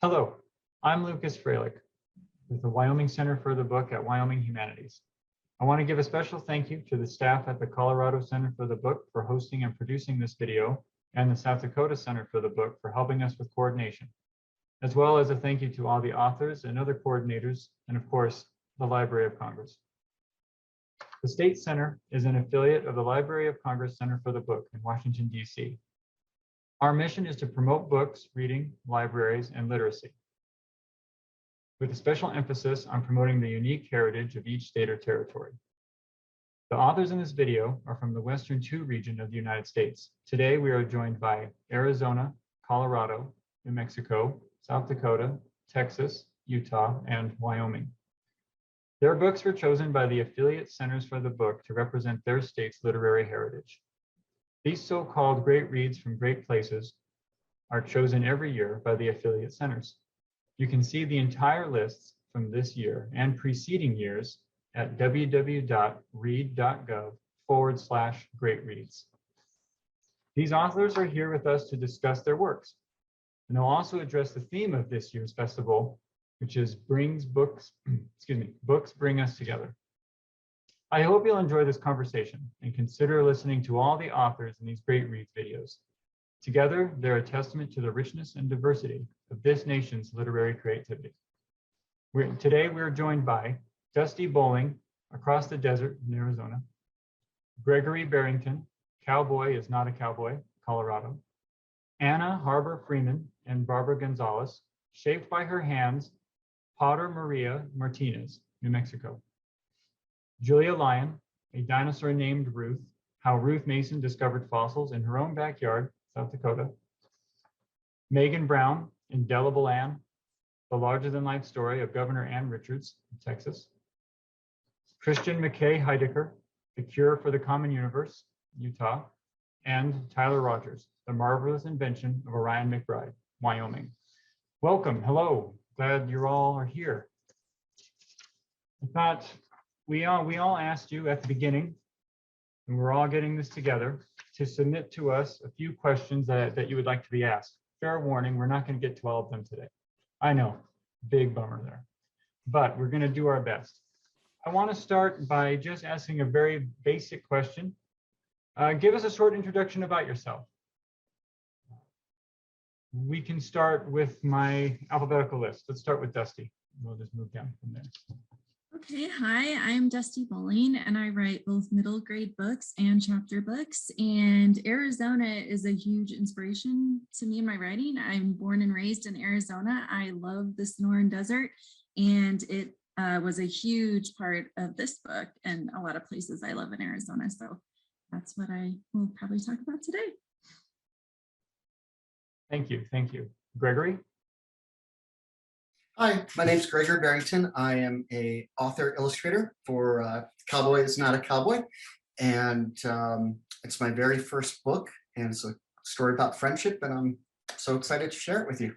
Hello, I'm Lucas Fralick with the Wyoming Center for the Book at Wyoming Humanities. I want to give a special thank you to the staff at the Colorado Center for the Book for hosting and producing this video, and the South Dakota Center for the Book for helping us with coordination, as well as a thank you to all the authors and other coordinators, and of course, the Library of Congress. The State Center is an affiliate of the Library of Congress Center for the Book in Washington, D.C. Our mission is to promote books, reading, libraries, and literacy, with a special emphasis on promoting the unique heritage of each state or territory. The authors in this video are from the Western 2 region of the United States. Today, we are joined by Arizona, Colorado, New Mexico, South Dakota, Texas, Utah, and Wyoming. Their books were chosen by the affiliate centers for the book to represent their state's literary heritage. These so-called great reads from great places are chosen every year by the affiliate centers. You can see the entire lists from this year and preceding years at www.read.gov/greatreads. These authors are here with us to discuss their works, and they'll also address the theme of this year's festival, which is Books Bring Us Together. I hope you'll enjoy this conversation and consider listening to all the authors in these Great Reads videos. Together, they're a testament to the richness and diversity of this nation's literary creativity. Today, we're joined by Dusti Bowling, across the desert in Arizona, Gregory Barrington, Cowboy is not a cowboy, Colorado, Anna Harber Freeman and Barbara Gonzales, shaped by her hands, Potter Maria Martinez, New Mexico. Julia Lyon, a dinosaur named Ruth, how Ruth Mason discovered fossils in her own backyard, South Dakota. Meghan Browne, Indelible Anne, the larger-than-life story of Governor Ann Richards, Texas. Christian McKay Heidicker, The Cure for the Common Universe, Utah. And Tyler Rogers, The Marvelous Invention of Orion McBride, Wyoming. Welcome, hello, glad you all are here. I thought we all asked you at the beginning, and we're all getting this together, to submit to us a few questions that you would like to be asked. Fair warning, we're not going to get to all of them today. I know, big bummer there, but we're going to do our best. I want to start by just asking a very basic question. Give us a short introduction about yourself. We can start with my alphabetical list. Let's start with Dusti. We'll just move down from there. Okay, hi, I'm Dusti Bowling, and I write both middle grade books and chapter books. And Arizona is a huge inspiration to me in my writing. I'm born and raised in Arizona. I love the Sonoran Desert, and it was a huge part of this book and a lot of places I love in Arizona. So that's what I will probably talk about today. Thank you, thank you. Gregory? Hi, my name is Gregory Barrington. I am a author illustrator for Cowboy is Not a Cowboy, and it's my very first book, and it's a story about friendship, and I'm so excited to share it with you.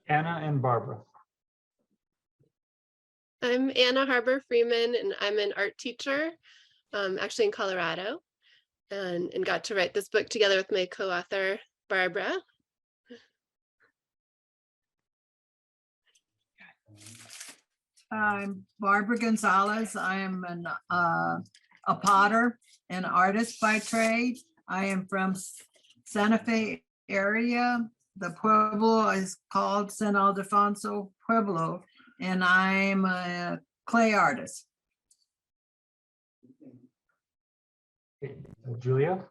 Anna and Barbara. I'm Anna Harber Freeman, and I'm an art teacher, actually in Colorado, and got to write this book together with my co-author, Barbara. I'm Barbara Gonzales. I am a potter and artist by trade. I am from Santa Fe area. The pueblo is called San Ildefonso Pueblo, and I'm a clay artist. Julia?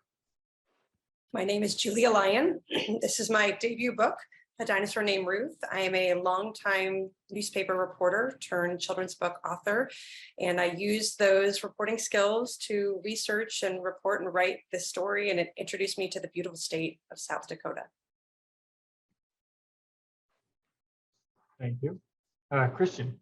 My name is Julia Lyon. This is my debut book, A Dinosaur Named Ruth. I am a longtime newspaper reporter turned children's book author, and I use those reporting skills to research and report and write this story, and it introduced me to the beautiful state of South Dakota. Thank you. Christian?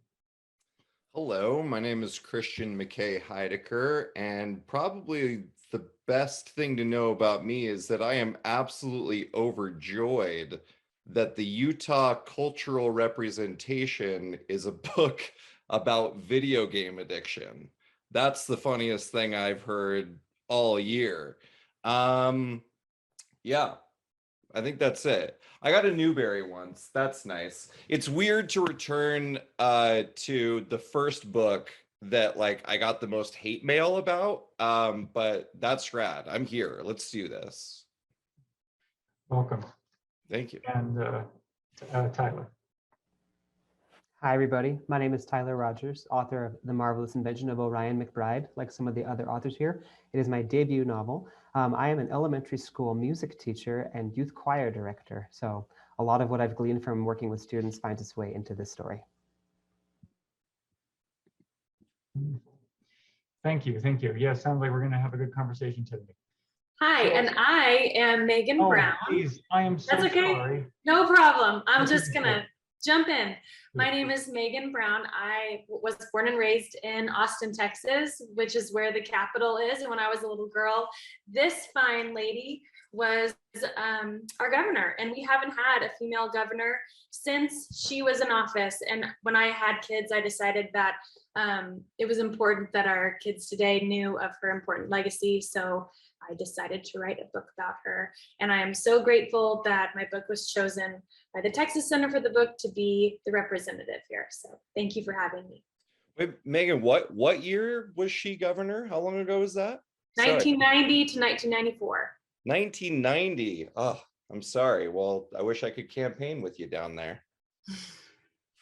Hello, my name is Christian McKay Heidicker, and probably the best thing to know about me is that I am absolutely overjoyed that the Utah Cultural Representation is a book about video game addiction. That's the funniest thing I've heard all year. Yeah, I think that's it. I got a Newbery once. That's nice. It's weird to return to the first book that like I got the most hate mail about. But that's rad. I'm here. Let's do this. Welcome. Thank you. And Tyler. Hi, everybody. My name is Tyler Rogers, author of The Marvelous Invention of Orion McBride. Like some of the other authors here, it is my debut novel. I am an elementary school music teacher and youth choir director. So a lot of what I've gleaned from working with students finds its way into this story. Thank you. Thank you. Yeah, sounds like we're going to have a good conversation today. Hi, and I am Meghan Oh, Browne. please, I am so That's okay. sorry. No problem. I'm That's just okay. gonna jump in. My Please. name is Meghan Browne. I was born and raised in Austin, Texas, which is where the capital is. And when I was a little girl, this fine lady was our governor, and we haven't had a female governor since she was in office. And when I had kids, I decided that it was important that our kids today knew of her important legacy. So I decided to write a book about her. And I am so grateful that my book was chosen by the Texas Center for the Book to be the representative here. So thank you for having me. Wait, Meghan, what year was she governor? How long ago was that? Sorry. 1990 to 1994. 1990. Oh, I'm sorry. Well, I wish I could campaign with you down there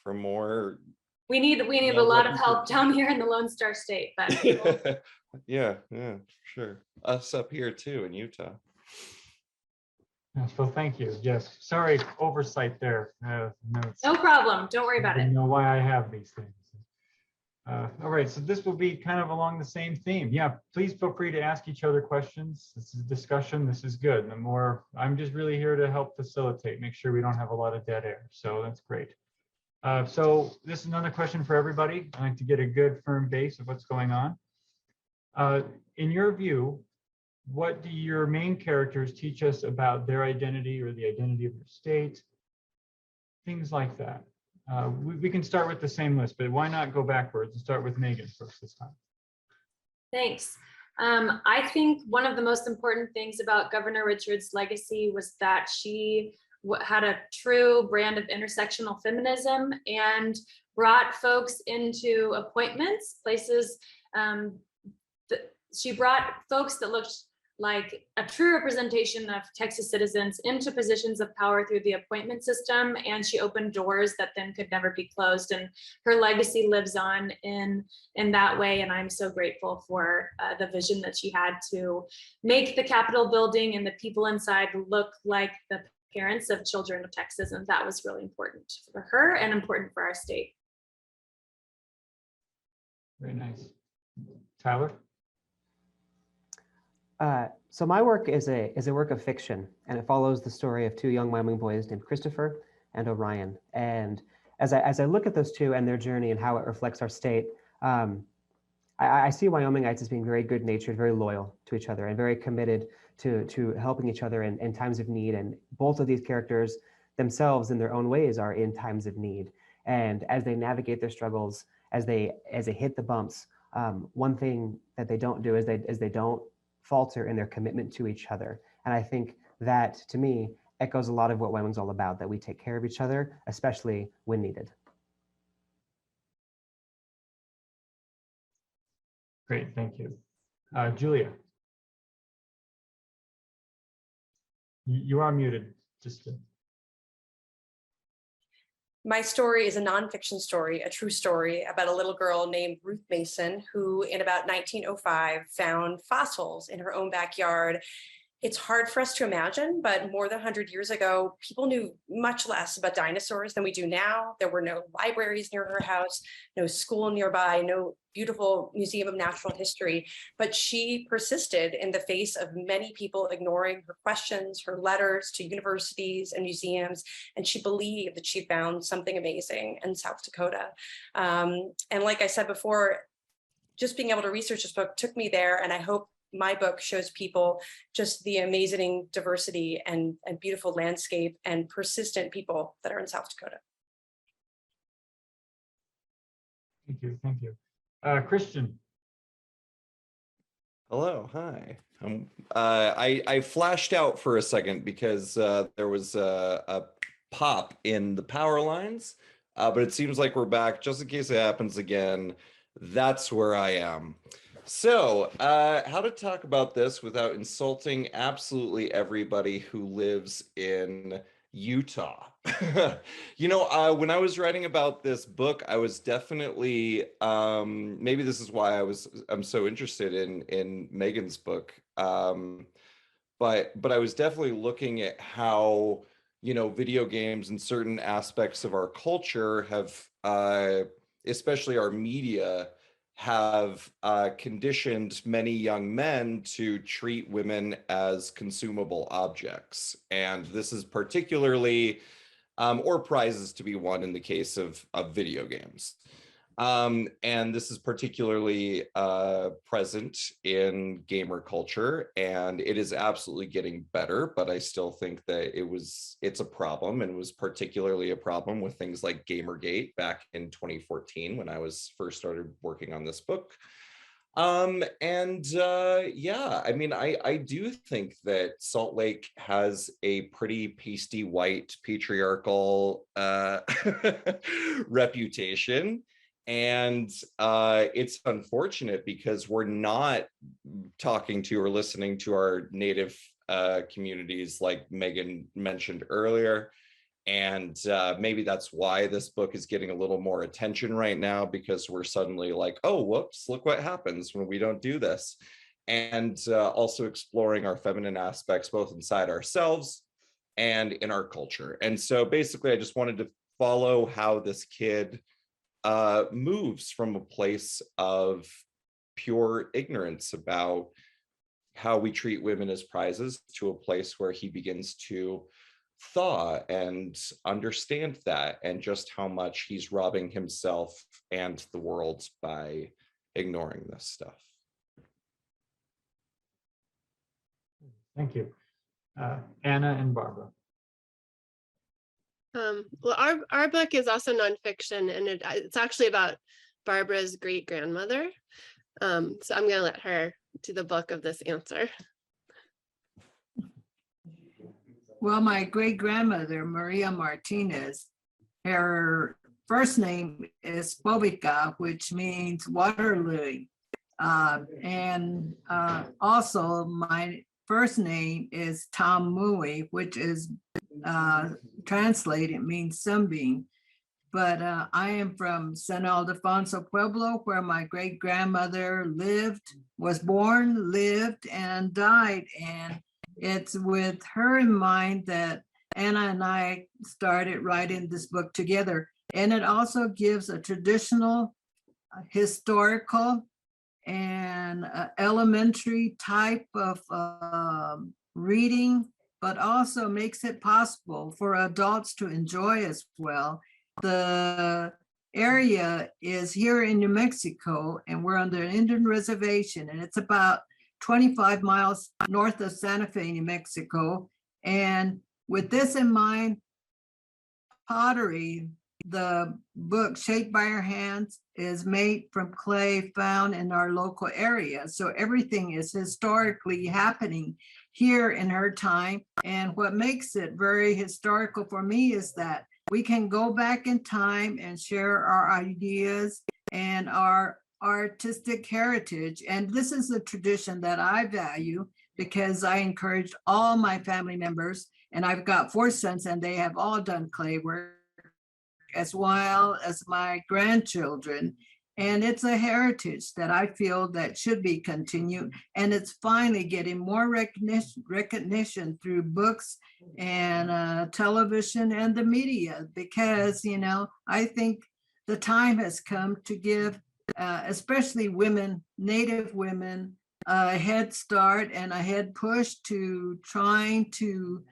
for more. We need a lot of help down here in the Lone Star State, but yeah, sure. Us up here too in Utah. Yes, well, thank you. Yes, sorry, oversight there. no problem. Don't worry I about don't it. know why I have these things. All right, so this will be kind of along the same theme. Yeah, please feel free to ask each other questions. This is discussion. This is good. And the more, I'm just really here to help facilitate, make sure we don't have a lot of dead air. So that's great. So this is another question for everybody. I like to get a good firm base of what's going on. In your view, what do your main characters teach us about their identity or the identity of their state? Things like that. We can start with the same list, but why not go backwards and start with Meghan first this time? Thanks. I think one of the most important things about Governor Richard's legacy was that she had a true brand of intersectional feminism and brought folks into appointments, places. She brought folks that looked like a true representation of Texas citizens into positions of power through the appointment system, and she opened doors that then could never be closed. And her legacy lives on in that way. And I'm so grateful for the vision that she had to make the Capitol building and the people inside look like the parents of children of Texas. And that was really important for her and important for our state. Very nice. Tyler? So my work is a work of fiction, and it follows the story of two young Wyoming boys named Christopher and Orion. And as I look at those two and their journey and how it reflects our state, I see Wyomingites as being very good-natured, very loyal to each other, and very committed to helping each other in times of need. And both of these characters themselves, in their own ways, are in times of need. And as they navigate their struggles, as they hit the bumps, one thing that they don't do is they don't falter in their commitment to each other. And I think that, to me, echoes a lot of what Wyoming's all about, that we take care of each other, especially when needed. Great, thank you. Julia? You are muted, just to... My story is a nonfiction story, a true story about a little girl named Ruth Mason, who in about 1905 found fossils in her own backyard. It's hard for us to imagine, but more than 100 years ago, people knew much less about dinosaurs than we do now. There were no libraries near her house, no school nearby, no beautiful museum of natural history, but she persisted in the face of many people ignoring her questions, her letters to universities and museums, and she believed that she found something amazing in South Dakota. And like I said before, just being able to research this book took me there, and I hope my book shows people just the amazing diversity and beautiful landscape and persistent people that are in South Dakota. Thank you, thank you. Christian? Hello, hi. I flashed out for a second because there was a pop in the power lines, but it seems like we're back. Just in case it happens again, that's where I am. So, how to talk about this without insulting absolutely everybody who lives in Utah. When I was writing about this book, I was definitely maybe this is why I'm so interested in Meghan's book. But I was definitely looking at how, video games and certain aspects of our culture have especially our media have conditioned many young men to treat women as consumable objects. And this is particularly, or prizes to be won in the case of video games. And this is particularly present in gamer culture, and it is absolutely getting better, but I still think that it's a problem, and it was particularly a problem with things like Gamergate back in 2014 when I was first started working on this book. Yeah, I mean, I do think that Salt Lake has a pretty pasty white patriarchal reputation. And it's unfortunate because we're not talking to or listening to our native communities like Meghan mentioned earlier. And maybe that's why this book is getting a little more attention right now, because we're suddenly like, oh, whoops, look what happens when we don't do this. And also exploring our feminine aspects, both inside ourselves and in our culture. And so basically, I just wanted to follow how this kid moves from a place of pure ignorance about how we treat women as prizes to a place where he begins to thaw and understand that, and just how much he's robbing himself and the world by ignoring this stuff. Thank you. Anna and Barbara. Well, our book is also nonfiction, and it's actually about Barbara's great-grandmother. So I'm going to let her do the bulk of this answer. Well, my great-grandmother, Maria Martinez, her first name is Bobica, which means water lily. Also my first name is Tom Mui, which is translated means sunbeam. But I am from San Ildefonso Pueblo, where my great-grandmother was born, lived, and died. And it's with her in mind that Anna and I started writing this book together. And it also gives a traditional, historical, and elementary type of reading, but also makes it possible for adults to enjoy as well. The area is here in New Mexico, and we're under an Indian reservation, and it's about 25 miles north of Santa Fe, New Mexico. And with this in mind, pottery, the book Shaped by Our Hands, is made from clay found in our local area. So everything is historically happening here in her time. And what makes it very historical for me is that we can go back in time and share our ideas and our artistic heritage. And this is a tradition that I value, because I encouraged all my family members, and I've got 4 sons, and they have all done clay work, as well as my grandchildren. And it's a heritage that I feel that should be continued. And it's finally getting more recognition through books and television and the media, because, I think the time has come to give especially women, Native women, a head start and a head push to trying to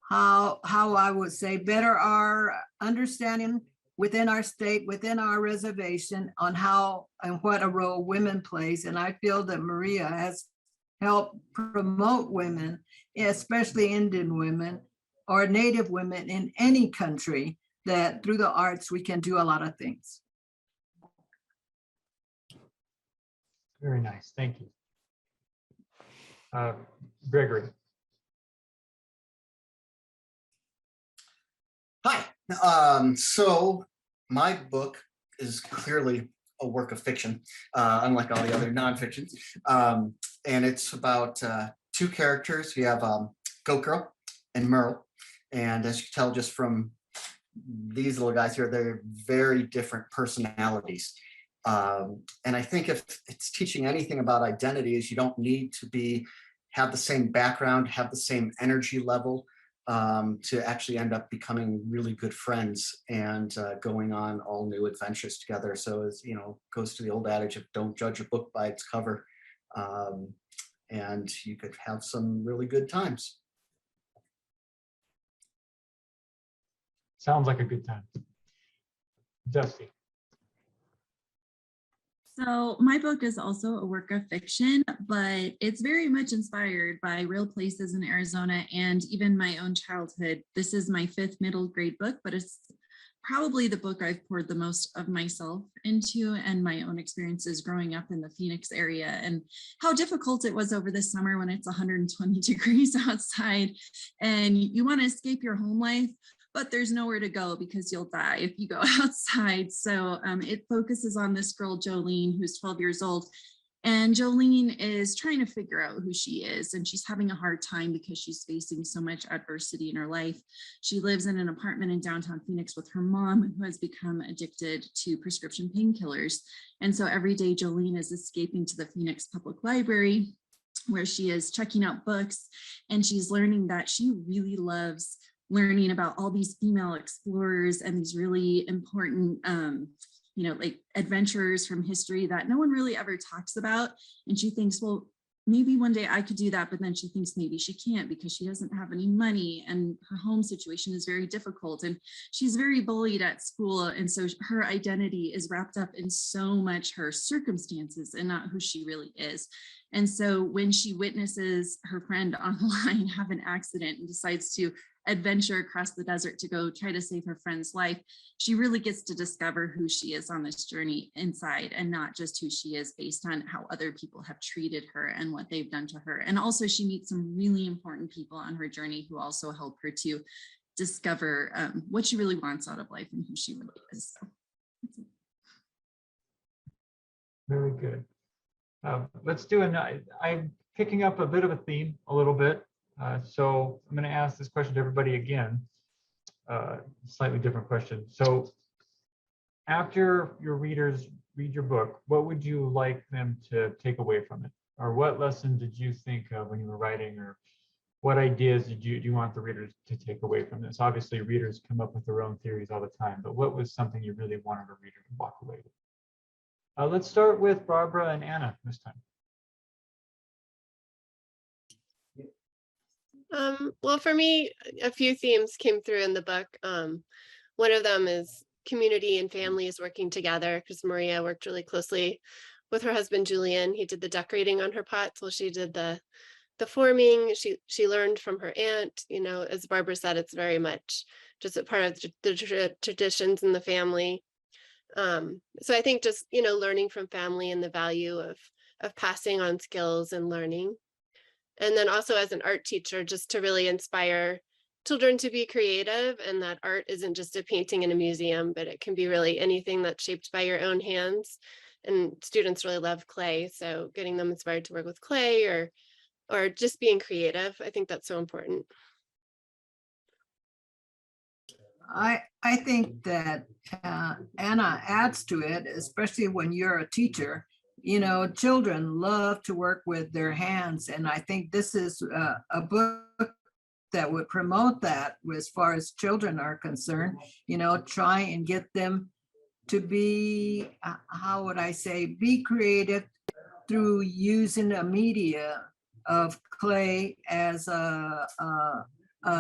how I would say better our understanding within our state, within our reservation, on how and what a role women plays. And I feel that Maria has helped promote women, especially Indian women or Native women in any country, that through the arts we can do a lot of things. Very nice, thank you. Gregory. Hi. So my book is clearly a work of fiction, unlike all the other nonfictions. And it's about two characters. We have Goat Girl and Merle. And as you can tell just from these little guys here, they're very different personalities. And I think if it's teaching anything about identity is you don't need to have the same background, have the same energy level to actually end up becoming really good friends and going on all new adventures together. So as you know, goes to the old adage of don't judge a book by its cover. And you could have some really good times. Sounds like a good time. Dusti. So my book is also a work of fiction, but it's very much inspired by real places in Arizona and even my own childhood. This is my 5th middle grade book, but it's probably the book I've poured the most of myself into and my own experiences growing up in the Phoenix area and how difficult it was over the summer when it's 120 degrees outside and you want to escape your home life, but there's nowhere to go because you'll die if you go outside. So it focuses on this girl, Jolene, who's 12 years old. And Jolene is trying to figure out who she is, and she's having a hard time because she's facing so much adversity in her life. She lives in an apartment in downtown Phoenix with her mom, who has become addicted to prescription painkillers. And so every day Jolene is escaping to the Phoenix Public Library, where she is checking out books, and she's learning that she really loves learning about all these female explorers and these really important like adventurers from history that no one really ever talks about. And she thinks, well, maybe one day I could do that, but then she thinks maybe she can't because she doesn't have any money and her home situation is very difficult and she's very bullied at school. And so her identity is wrapped up in so much her circumstances and not who she really is. And so when she witnesses her friend on the line have an accident and decides to adventure across the desert to go try to save her friend's life, she really gets to discover who she is on this journey inside and not just who she is based on how other people have treated her and what they've done to her. And also she meets some really important people on her journey who also help her to discover what she really wants out of life and who she really is. So that's it. Very good. Let's do I'm picking up a bit of a theme a little bit. So I'm going to ask this question to everybody again, slightly different question. So after your readers read your book, what would you like them to take away from it? Or what lesson did you think of when you were writing, or what ideas do you want the readers to take away from this? Obviously, readers come up with their own theories all the time, but what was something you really wanted a reader to walk away with? Let's start with Barbara and Anna this time. Well, for me, a few themes came through in the book. One of them is community and families working together, because Maria worked really closely with her husband, Julian. He did the decorating on her pots while she did the forming. She learned from her aunt. You know, as Barbara said, it's very much just a part of the traditions in the family. So I think just, learning from family and the value of passing on skills and learning. And then also as an art teacher, just to really inspire children to be creative, and that art isn't just a painting in a museum, but it can be really anything that's shaped by your own hands. And students really love clay. So getting them inspired to work with clay or just being creative, I think that's so important. I think that Anna adds to it, especially when you're a teacher. Children love to work with their hands, and I think this is a book that would promote that as far as children are concerned. Try and get them to be, how would I say, be creative through using a media of clay as a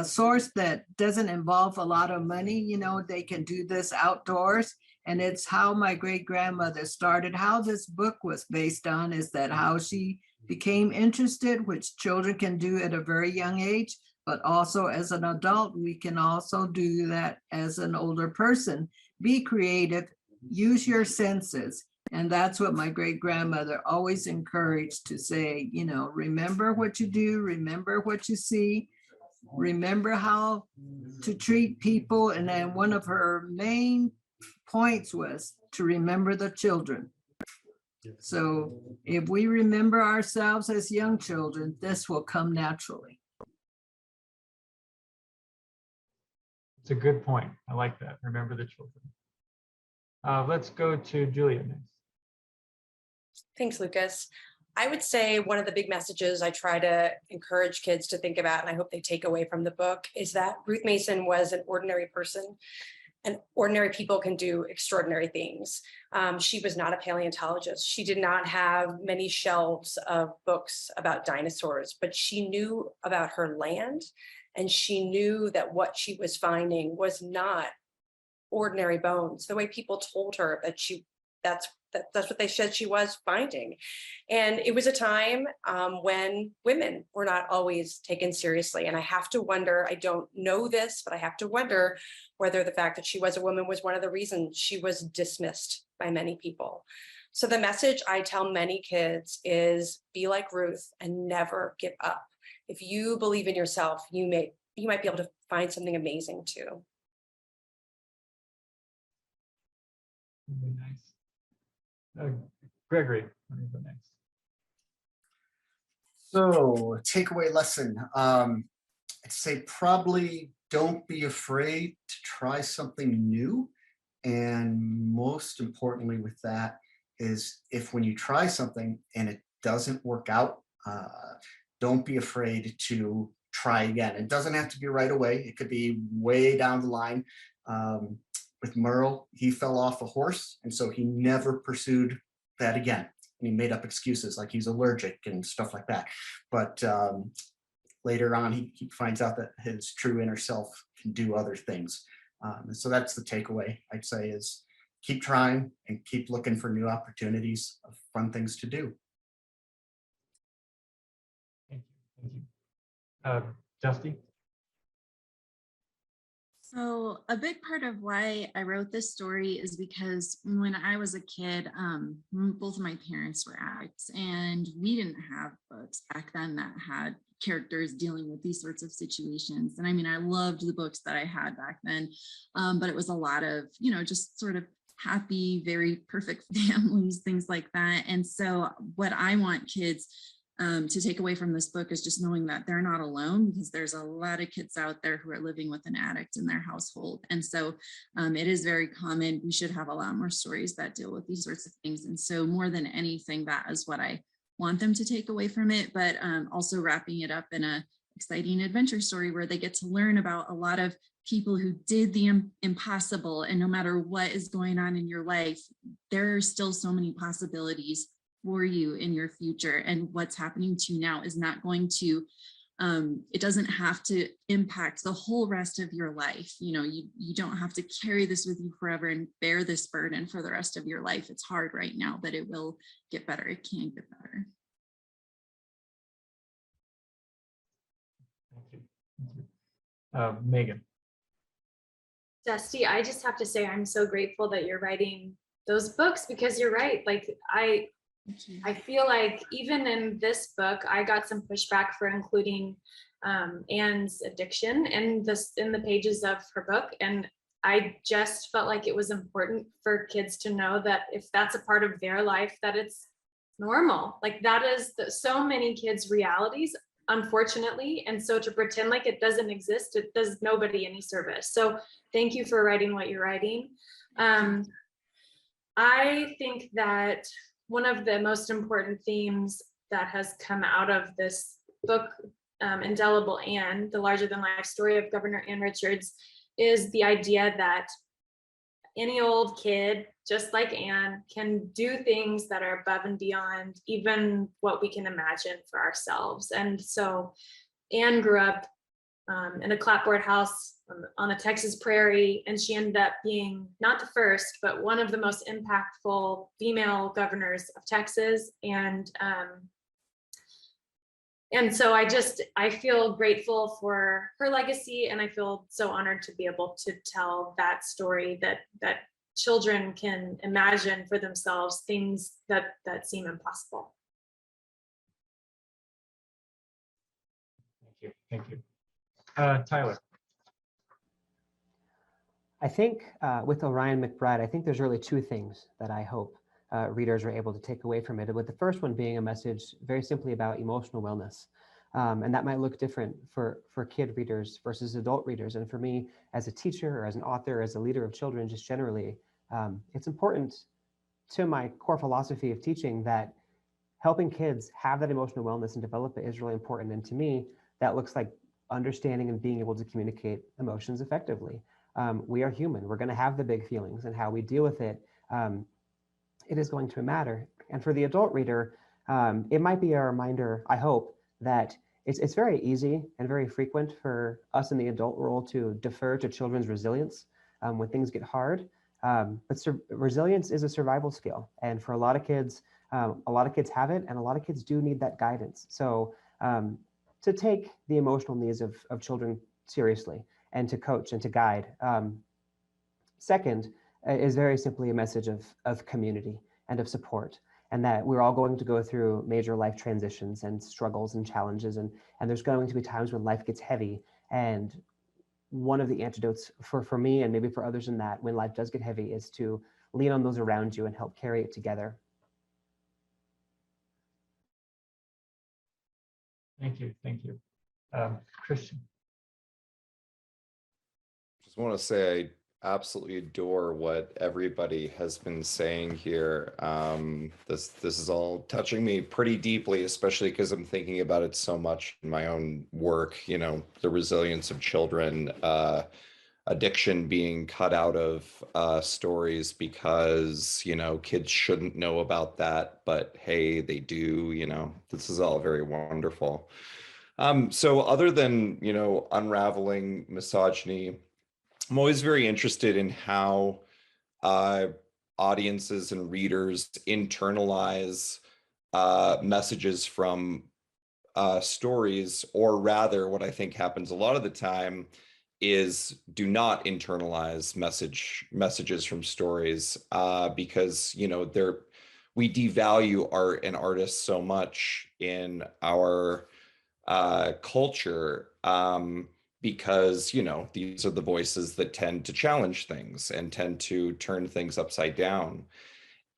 source that doesn't involve a lot of money. They can do this outdoors. And it's how my great grandmother started. How this book was based on is that how she became interested, which children can do at a very young age, but also as an adult, we can also do that as an older person. Be creative, use your senses, And that's what my great grandmother always encouraged to say, you know, remember what you do, remember what you see, remember how to treat people. And then one of her main points was to remember the children. So if we remember ourselves as young children, this will come naturally. It's a good point. I like that. Remember the children. Let's go to Julia next. Thanks, Lucas. I would say one of the big messages I try to encourage kids to think about, and I hope they take away from the book, is that Ruth Mason was an ordinary person, and ordinary people can do extraordinary things. She was not a paleontologist. She did not have many shelves of books about dinosaurs, but she knew about her land, and she knew that what she was finding was not ordinary bones, the way people told her that that's what they said she was finding. And it was a time when women were not always taken seriously. And I have to wonder, I don't know this, but I have to wonder whether the fact that she was a woman was one of the reasons she was dismissed by many people. So the message I tell many kids is be like Ruth and never give up. If you believe in yourself, you might be able to find something amazing too. Really nice. Gregory, let me go next. So takeaway lesson, I'd say probably don't be afraid to try something new. And most importantly with that is if when you try something and it doesn't work out, don't be afraid to try again. It doesn't have to be right away. It could be way down the line. With Merle, he fell off a horse, and so he never pursued that again. And he made up excuses like he's allergic and stuff like that. But later on, he finds out that his true inner self can do other things. And so that's the takeaway, I'd say, is keep trying and keep looking for new opportunities of fun things to do. Thank you. Thank you. Dusti? So a big part of why I wrote this story is because when I was a kid, both of my parents were addicts, and we didn't have books back then that had characters dealing with these sorts of situations. And I mean, I loved the books that I had back then, but it was a lot of, you know, just sort of happy, very perfect families, things like that. And so what I want kids to take away from this book is just knowing that they're not alone, because there's a lot of kids out there who are living with an addict in their household. And so it is very common. We should have a lot more stories that deal with these sorts of things. And so more than anything, that is what I want them to take away from it, but also wrapping it up in a exciting adventure story where they get to learn about a lot of people who did the impossible. And no matter what is going on in your life, there are still so many possibilities for you in your future, and what's happening to you now is not going to it doesn't have to impact the whole rest of your life. You know, you don't have to carry this with you forever and bear this burden for the rest of your life. It's hard right now, but it will get better. It can get better. Thank you. Meghan? Dusty, I just have to say I'm so grateful that you're writing those books, because you're right. Like I feel like even in this book, I got some pushback for including Anne's addiction in the pages of her book. And I just felt like it was important for kids to know that if that's a part of their life, that it's normal. Like that is so many kids' realities, unfortunately. And so to pretend like it doesn't exist, it does nobody any service. So thank you for writing what you're writing. I think that one of the most important themes that has come out of this book, Indelible Anne, the larger than life story of Governor Ann Richards, is the idea that any old kid, just like Anne, can do things that are above and beyond even what we can imagine for ourselves. And so Anne grew up in a clapboard house on the Texas prairie, and she ended up being not the first, but one of the most impactful female governors of Texas. And so I feel grateful for her legacy, and I feel so honored to be able to tell that story that children can imagine for themselves things that seem impossible. Thank you. Tyler. I think with Orion McBride, I think there's really two things that I hope readers are able to take away from it. With the first one being a message very simply about emotional wellness. And that might look different for kid readers versus adult readers. And for me, as a teacher or as an author, as a leader of children, just generally, it's important to my core philosophy of teaching that helping kids have that emotional wellness and develop it is really important. And to me, that looks like understanding and being able to communicate emotions effectively. We are human. We're going to have the big feelings, and how we deal with it, it is going to matter. And for the adult reader, it might be a reminder, I hope, that it's very easy and very frequent for us in the adult role to defer to children's resilience when things get hard. But resilience is a survival skill. And for a lot of kids have it, and a lot of kids do need that guidance. So to take the emotional needs of children seriously and to coach and to guide. Second is very simply a message of community and of support, and that we're all going to go through major life transitions and struggles and challenges, and there's going to be times when life gets heavy. And one of the antidotes for me, and maybe for others in that, when life does get heavy, is to lean on those around you and help carry it together. Thank you. Christian. Just want to say I absolutely adore what everybody has been saying here. This is all touching me pretty deeply, especially because I'm thinking about it so much in my own work, the resilience of children, addiction being cut out of stories because, kids shouldn't know about that, but hey, they do, this is all very wonderful. So other than, unraveling misogyny, I'm always very interested in how audiences and readers internalize messages from stories, or rather what I think happens a lot of the time is do not internalize messages from stories because, we devalue art and artists so much in our culture. Because, these are the voices that tend to challenge things and tend to turn things upside down.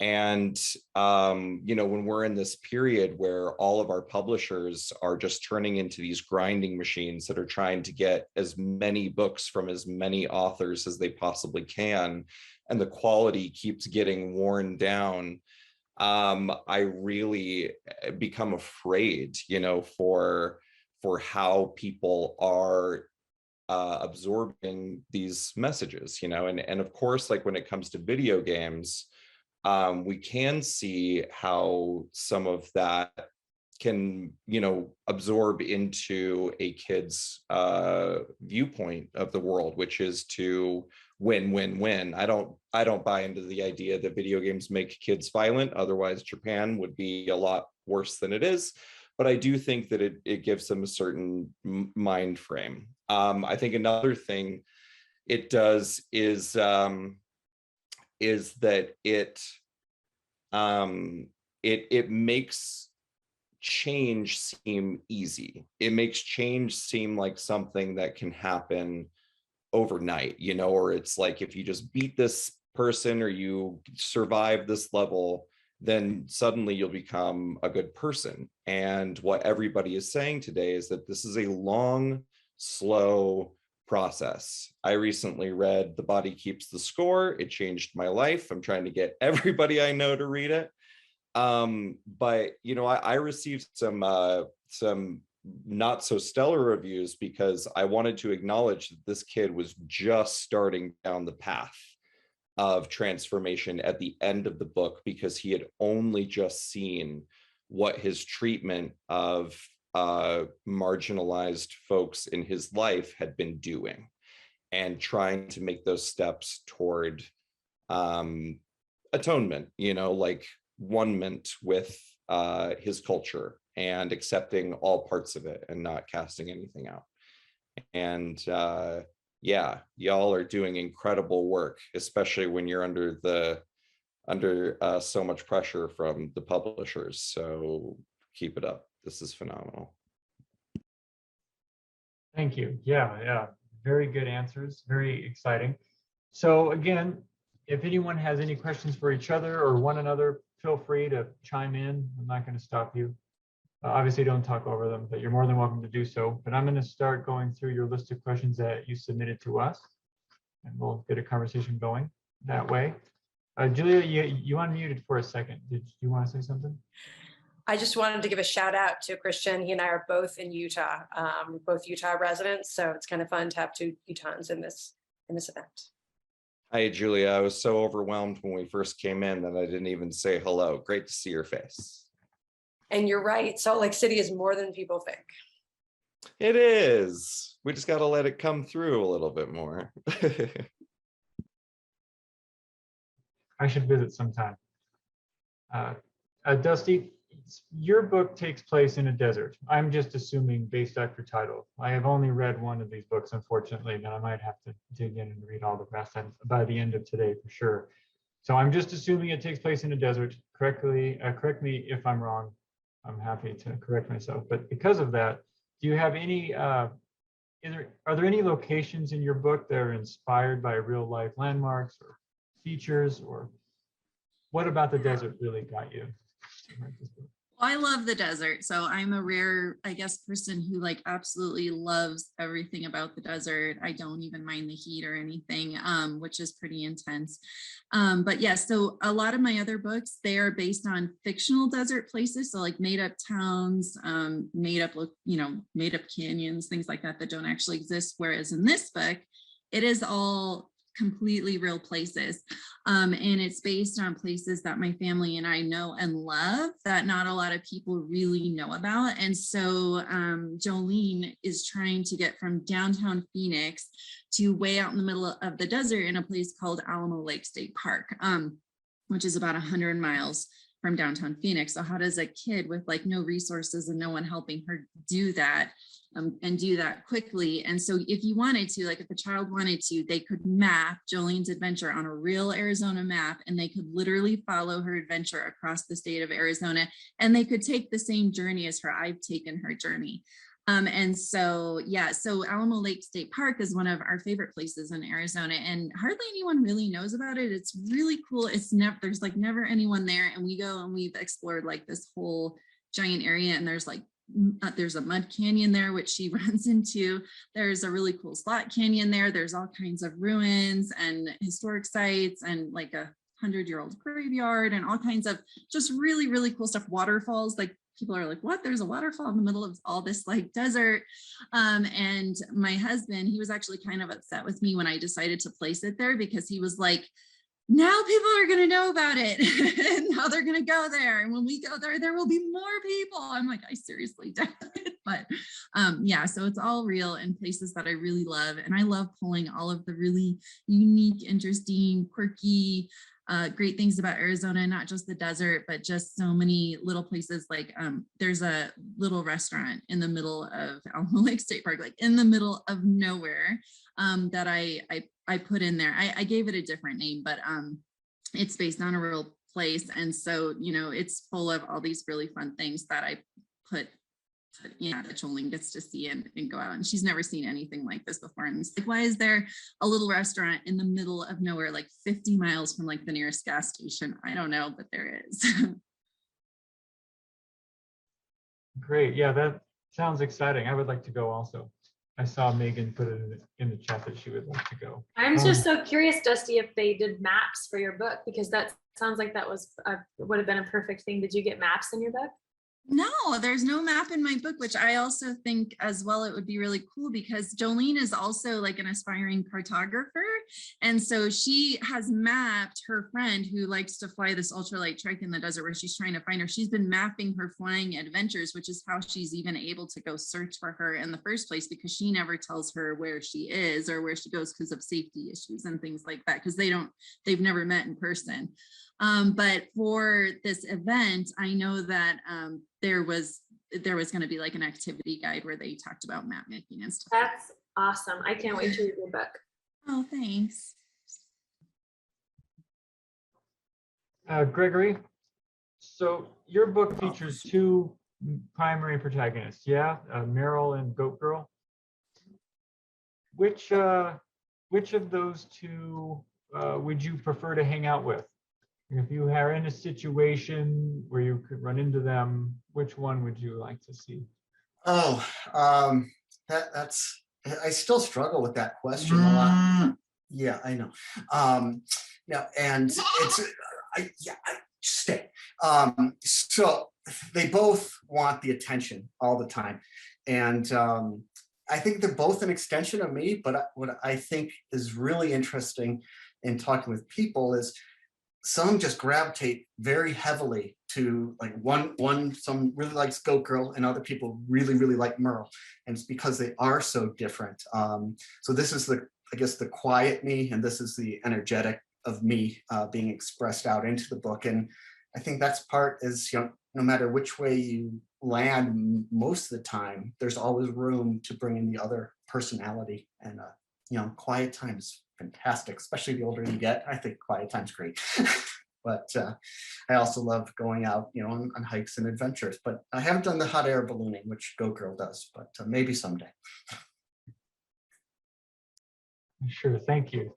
And, when we're in this period where all of our publishers are just turning into these grinding machines that are trying to get as many books from as many authors as they possibly can, and the quality keeps getting worn down, I really become afraid, for how people are absorbing these messages, and of course, like when it comes to video games, we can see how some of that can, absorb into a kid's viewpoint of the world, which is to win. I don't buy into the idea that video games make kids violent. Otherwise, Japan would be a lot worse than it is. But I do think that it gives them a certain mind frame. I think another thing it does is that it makes change seem easy. It makes change seem like something that can happen overnight, or it's like if you just beat this person or you survive this level, then suddenly you'll become a good person. And what everybody is saying today is that this is a long, slow process. I recently read The Body Keeps the Score. It changed my life. I'm trying to get everybody I know to read it. But I received some not so stellar reviews because I wanted to acknowledge that this kid was just starting down the path of transformation at the end of the book, because he had only just seen what his treatment of marginalized folks in his life had been doing, and trying to make those steps toward atonement, like one-ment with his culture and accepting all parts of it and not casting anything out. And yeah, y'all are doing incredible work, especially when you're under so much pressure from the publishers. So keep it up. This is phenomenal. Thank you. Yeah. Very good answers. Very exciting. So again, if anyone has any questions for each other or one another, feel free to chime in. I'm not going to stop you. Obviously, don't talk over them, but you're more than welcome to do so. But I'm going to start going through your list of questions that you submitted to us, and we'll get a conversation going that way. Julia, you unmuted for a second. Did you want to say something? I just wanted to give a shout out to Christian. He and I are both in Utah, both Utah residents. So it's kind of fun to have two Utahns in this event. Hi, Julia. I was so overwhelmed when we first came in that I didn't even say hello. Great to see your face. And you're right. Salt Lake City is more than people think. It is. We just got to let it come through a little bit more. I should visit sometime. Dusti, your book takes place in a desert. I'm just assuming based off your title. I have only read one of these books, unfortunately, and I might have to dig in and read all the rest by the end of today for sure. So I'm just assuming it takes place in a desert. Correct me if I'm wrong. I'm happy to correct myself. But because of that, do you have any, are there any locations in your book that are inspired by real life landmarks or features, or what about the desert really got you to write this book? I love the desert. So I'm a rare, I guess, person who like absolutely loves everything about the desert. I don't even mind the heat or anything, which is pretty intense. But yeah, so a lot of my other books, they are based on fictional desert places. So like made up towns, made up canyons, things like that don't actually exist. Whereas in this book, it is all completely real places. And it's based on places that my family and I know and love that not a lot of people really know about. And so Jolene is trying to get from downtown Phoenix to way out in the middle of the desert in a place called Alamo Lake State Park, which is about 100 miles from downtown Phoenix. So how does a kid with like no resources and no one helping her do that? And do that quickly. And so if you wanted to, like if a child wanted to, they could map Jolene's adventure on a real Arizona map, and they could literally follow her adventure across the state of Arizona, and they could take the same journey as her. I've taken her journey. And so, yeah, so Alamo Lake State Park is one of our favorite places in Arizona, and hardly anyone really knows about it. It's really cool. There's like never anyone there. And we go and we've explored like this whole giant area, and there's a mud canyon there, which she runs into. There's a really cool slot canyon there. There's all kinds of ruins and historic sites and like a 100-year-old graveyard and all kinds of just really, really cool stuff. Waterfalls, like people are like, what? There's a waterfall in the middle of all this like desert. And my husband, he was actually kind of upset with me when I decided to place it there, because he was like, now people are going to know about it and now they're going to go there. And when we go there, there will be more people. I'm like, I seriously doubt it. But yeah, so it's all real in places that I really love. And I love pulling all of the really unique, interesting, quirky, great things about Arizona, not just the desert, but just so many little places. Like there's a little restaurant in the middle of Alamo Lake State Park, like in the middle of nowhere, that I put in there. I gave it a different name, but it's based on a real place. And so, it's full of all these really fun things that I put that Jolene gets to see and go out. And she's never seen anything like this before. And it's like, why is there a little restaurant in the middle of nowhere, like 50 miles from like the nearest gas station? I don't know, but there is. Great. Yeah, that sounds exciting. I would like to go also. I saw Meghan put it in the chat that she would like to go. I'm just so curious, Dusty, if they did maps for your book, because that sounds like that would have been a perfect thing. Did you get maps in your book? No, there's no map in my book, which I also think as well it would be really cool, because Jolene is also like an aspiring cartographer. And so she has mapped her friend who likes to fly this ultralight trike in the desert where she's trying to find her. She's been mapping her flying adventures, which is how she's even able to go search for her in the first place, because she never tells her where she is or where she goes because of safety issues and things like that, because they've never met in person. But for this event, I know that there was going to be like an activity guide where they talked about map making and stuff. That's awesome. I can't wait to read your book. Oh, thanks. Gregory, so your book features two primary protagonists, yeah? Meryl and Goat Girl. Which of those two would you prefer to hang out with? If you are in a situation where you could run into them, which one would you like to see? Oh, that's, I still struggle with that question a lot. Yeah, I know. Yeah, and it's, stay. So they both want the attention all the time. And I think they're both an extension of me, but what I think is really interesting in talking with people is some just gravitate very heavily to like some really likes Goat Girl and other people really, really like Merle. And it's because they are so different. So this is I guess the quiet me, and this is the energetic of me being expressed out into the book. And I think that's part is, no matter which way you land, most of the time, there's always room to bring in the other personality. And, quiet time is fantastic, especially the older you get. I think quiet time's great. But I also love going out, on hikes and adventures. But I haven't done the hot air ballooning, which Goat Girl does, but maybe someday. Sure, thank you.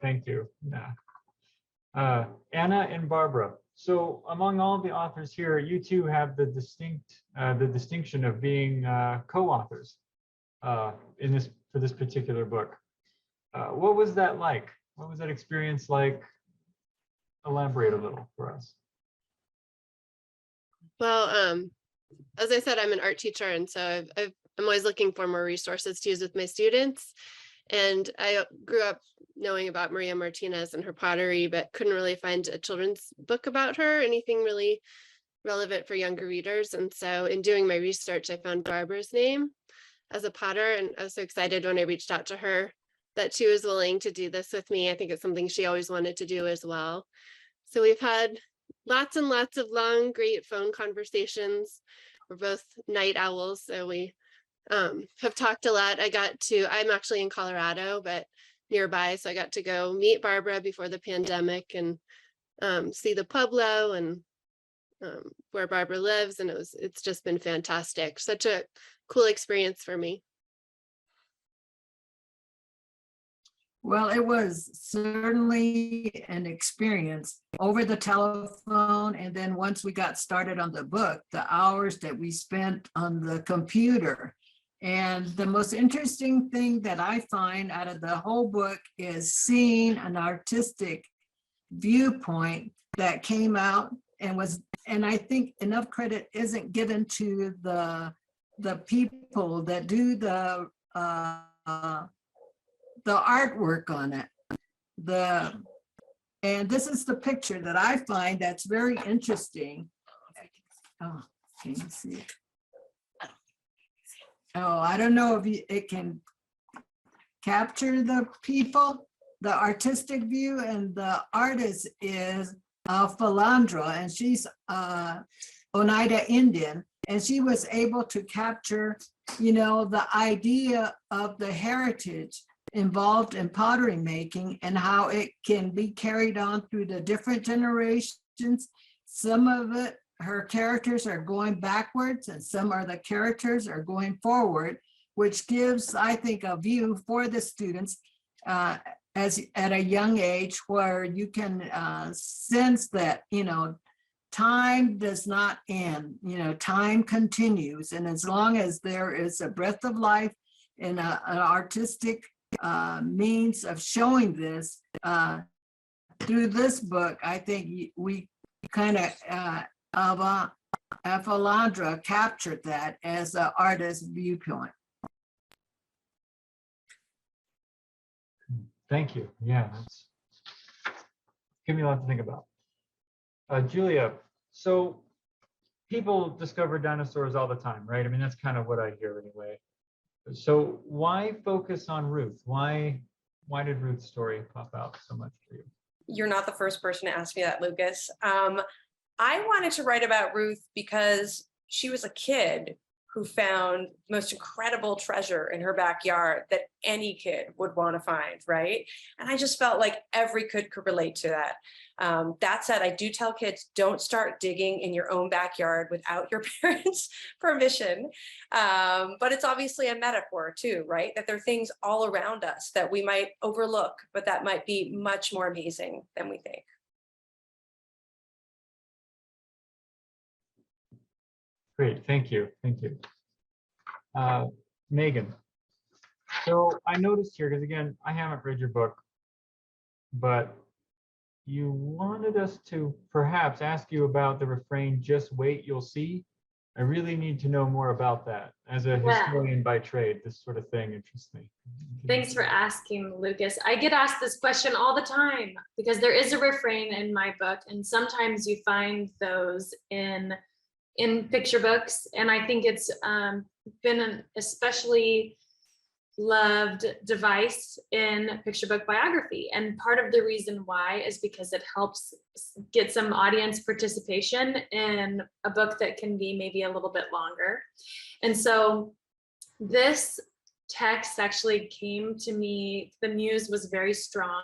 Anna and Barbara. So among all the authors here, you two have the distinction of being co-authors for this particular book. What was that like? What was that experience like? Elaborate a little for us. Well, as I said, I'm an art teacher, and so I'm always looking for more resources to use with my students. And I grew up knowing about Maria Martinez and her pottery, but couldn't really find a children's book about her, anything really relevant for younger readers. And so in doing my research, I found Barbara's name as a potter, and I was so excited when I reached out to her that she was willing to do this with me. I think it's something she always wanted to do as well. So we've had lots and lots of long, great phone conversations. We're both night owls, so we have talked a lot. I'm actually in Colorado, but nearby, so I got to go meet Barbara before the pandemic and see the Pueblo and where Barbara lives, and it's just been fantastic. Such a cool experience for me. Well, it was certainly an experience over the telephone. And then once we got started on the book, the hours that we spent on the computer. And the most interesting thing that I find out of the whole book is seeing an artistic viewpoint that came out and I think enough credit isn't given to the people that do the artwork on it. And this is the picture that I find that's very interesting. Oh, can you see it? Oh, I don't know if it can capture the people, the artistic view, and the artist is Philandra, and she's Oneida Indian, and she was able to capture, the idea of the heritage involved in pottery making and how it can be carried on through the different generations. Some of it, her characters are going backwards and some of the characters are going forward, which gives, I think, a view for the students as at a young age where you can sense that, time does not end, time continues. And as long as there is a breath of life and an artistic means of showing this through this book, I think we kind of Philandra captured that as an artist's viewpoint. Thank you. Yeah, that's give me a lot to think about. Julia, so people discover dinosaurs all the time, right? I mean, that's kind of what I hear anyway. So why focus on Ruth? Why did Ruth's story pop out so much for you? You're not the first person to ask me that, Lucas. I wanted to write about Ruth because she was a kid who found the most incredible treasure in her backyard that any kid would want to find, right? And I just felt like every kid could relate to that. That said, I do tell kids, don't start digging in your own backyard without your parents' permission. But it's obviously a metaphor too, right? That there are things all around us that we might overlook, but that might be much more amazing than we think. Great, thank you, thank you. Meghan, so I noticed here, because again, I haven't read your book, but you wanted us to perhaps ask you about the refrain, "Just wait, you'll see." I really need to know more about that. As a Well, historian by trade, this sort of thing interests me. thanks for asking, Lucas. I get asked this question all the time because there is a refrain in my book, and sometimes you find those in picture books, and I think it's been an especially loved device in picture book biography. And part of the reason why is because it helps get some audience participation in a book that can be maybe a little bit longer. And so this text actually came to me, the muse was very strong.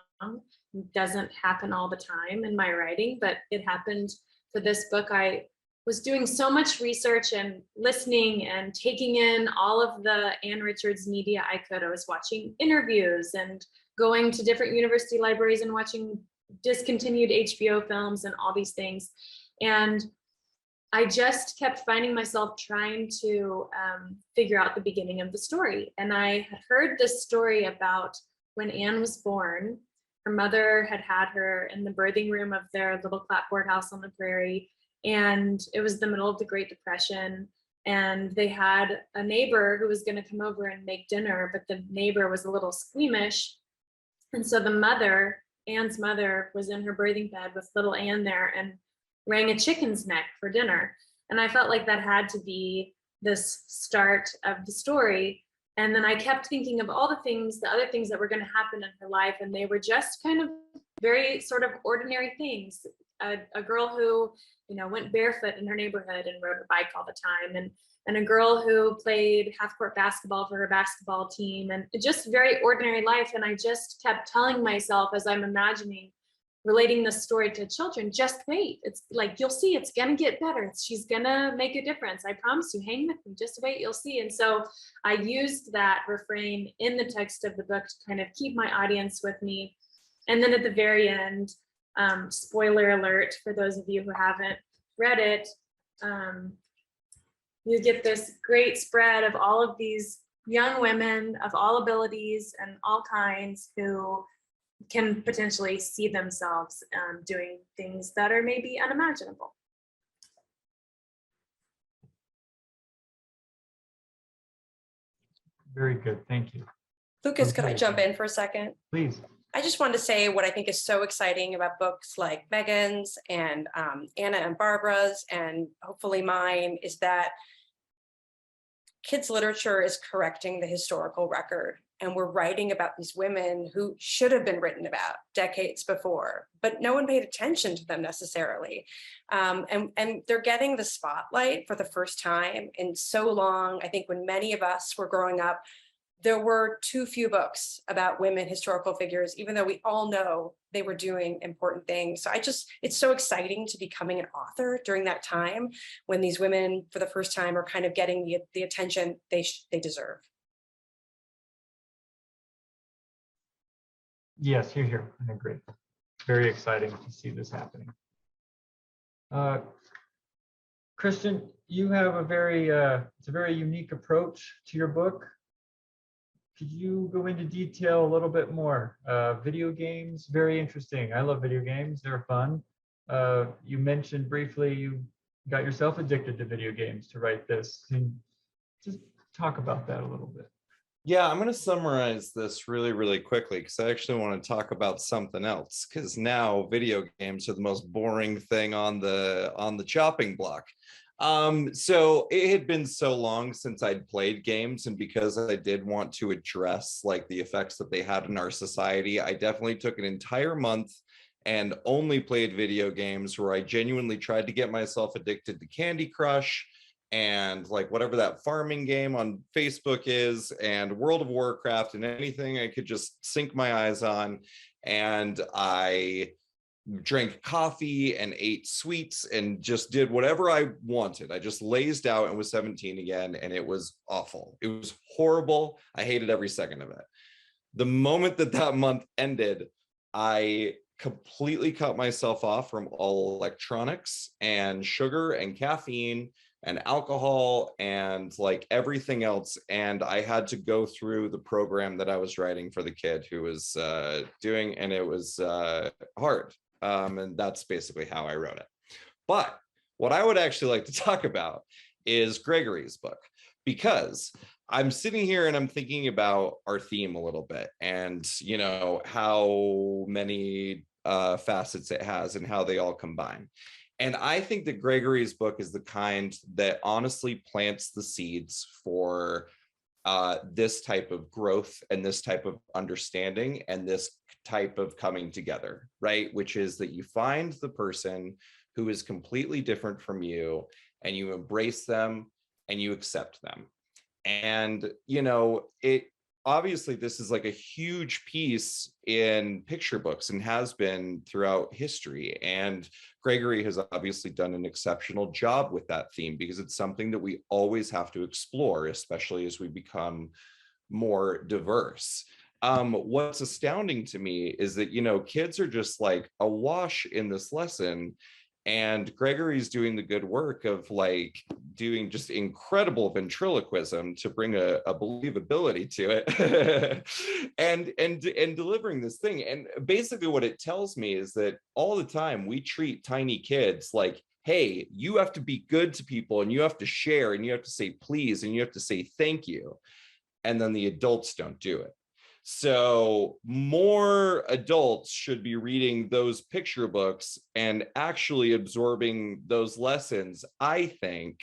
It doesn't happen all the time in my writing, but it happened for this book. I was doing so much research and listening and taking in all of the Ann Richards media I could. I was watching interviews and going to different university libraries and watching discontinued HBO films and all these things. And I just kept finding myself trying to figure out the beginning of the story. And I had heard this story about when Anne was born. Her mother had had her in the birthing room of their little clapboard house on the prairie. And it was the middle of the Great Depression. And they had a neighbor who was going to come over and make dinner, but the neighbor was a little squeamish. And so the mother, Anne's mother, was in her birthing bed with little Anne there and rang a chicken's neck for dinner. And I felt like that had to be this start of the story. And then I kept thinking of all the things, the other things that were going to happen in her life. And they were just kind of very sort of ordinary things. A girl who, went barefoot in her neighborhood and rode her bike all the time. And a girl who played half-court basketball for her basketball team, and just very ordinary life. And I just kept telling myself, as I'm imagining, relating this story to children, just wait. It's like, you'll see, it's gonna get better. She's gonna make a difference. I promise you, hang with me, just wait, you'll see. And so I used that refrain in the text of the book to kind of keep my audience with me. And then at the very end, spoiler alert for those of you who haven't read it, you get this great spread of all of these young women of all abilities and all kinds who can potentially see themselves doing things that are maybe unimaginable. Very good, thank you. Lucas, could I Okay. jump in for a second? Please. I just wanted to say what I think is so exciting about books like Meghan's and Anna and Barbara's, and hopefully mine, is that kids' literature is correcting the historical record. And we're writing about these women who should have been written about decades before, but no one paid attention to them necessarily. And they're getting the spotlight for the first time in so long. I think when many of us were growing up, there were too few books about women historical figures, even though we all know they were doing important things. So it's so exciting to becoming an author during that time when these women for the first time are kind of getting the attention they deserve. Yes, here. I agree. Very exciting to see this happening. Christian, you have it's a very unique approach to your book. Could you go into detail a little bit more? Video games, very interesting. I love video games, they're fun. You mentioned briefly you got yourself addicted to video games to write this. Can you just talk about that a little bit? Yeah, I'm going to summarize this really, really quickly because I actually want to talk about something else, because now video games are the most boring thing on the chopping block. So it had been so long since I'd played games, and because I did want to address like the effects that they had in our society, I definitely took an entire month and only played video games where I genuinely tried to get myself addicted to Candy Crush and like whatever that farming game on Facebook is, and World of Warcraft, and anything I could just sink my eyes on. And I drank coffee and ate sweets and just did whatever I wanted. I just lazed out and was 17 again, and it was awful. It was horrible. I hated every second of it. The moment that that month ended, I completely cut myself off from all electronics and sugar and caffeine and alcohol and like everything else. And I had to go through the program that I was writing for the kid who was doing, and it was hard. And that's basically how I wrote it. But what I would actually like to talk about is Gregory's book, because I'm sitting here and I'm thinking about our theme a little bit, and you know how many facets it has and how they all combine. And I think that Gregory's book is the kind that honestly plants the seeds for this type of growth and this type of understanding and this type of coming together, right? Which is that you find the person who is completely different from you, and you embrace them and you accept them. And, you know, it obviously this is like a huge piece in picture books and has been throughout history. And Gregory has obviously done an exceptional job with that theme, because it's something that we always have to explore, especially as we become more diverse. What's astounding to me is that, you know, kids are just like awash in this lesson, and Gregory's doing the good work of like doing just incredible ventriloquism to bring a believability to it and delivering this thing. And basically what it tells me is that all the time we treat tiny kids like, hey, you have to be good to people, and you have to share, and you have to say please, and you have to say thank you. And then the adults don't do it. So more adults should be reading those picture books and actually absorbing those lessons, I think.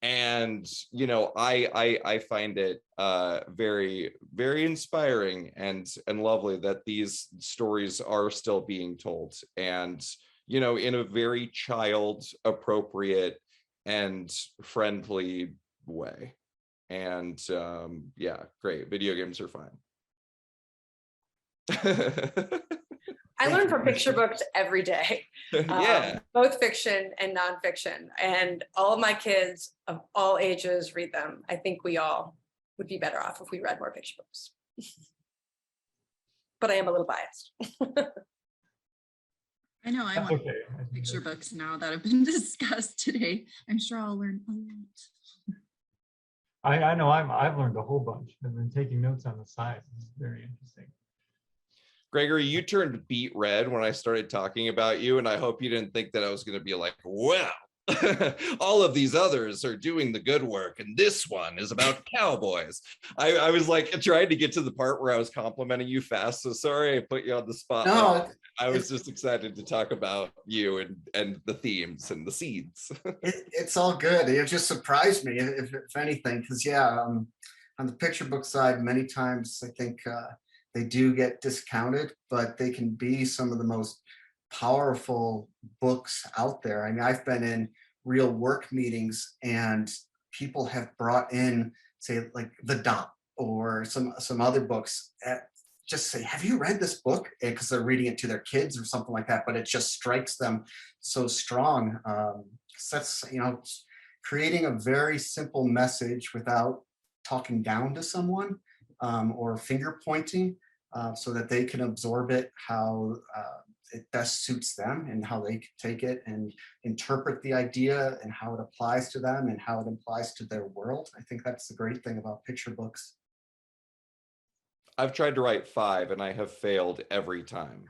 And, you know, I find it very, very inspiring and lovely that these stories are still being told, and, you know, in a very child appropriate and friendly way. And yeah, great. Video games are fine. I learn from picture books every day. Yeah. Both fiction and nonfiction. And all of my kids of all ages read them. I think we all would be better off if we read more picture books. But I am a little biased. I know I That's want okay. I think picture that's- books now that have been discussed today. I'm sure I'll learn a lot. I know I've learned a whole bunch. I've been taking notes on the side. It's very interesting. Gregory, you turned beet red when I started talking about you, and I hope you didn't think that I was going to be like, well, all of these others are doing the good work, and this one is about cowboys. I was like trying to get to the part where I was complimenting you fast, so sorry I put you on the spot. No, I was just excited to talk about you and the themes and the seeds. it's all good. It just surprised me, if anything, because yeah, on the picture book side, many times I think they do get discounted, but they can be some of the most powerful books out there. I mean, I've been in real work meetings, and people have brought in, say, like The Dump or some other books, just say, have you read this book? Because they're reading it to their kids or something like that, but it just strikes them so strong. So that's, you know, creating a very simple message without talking down to someone or finger pointing, so that they can absorb it how it best suits them, and how they can take it and interpret the idea and how it applies to them and how it applies to their world. I think that's the great thing about picture books. I've tried to write 5 and I have failed every time.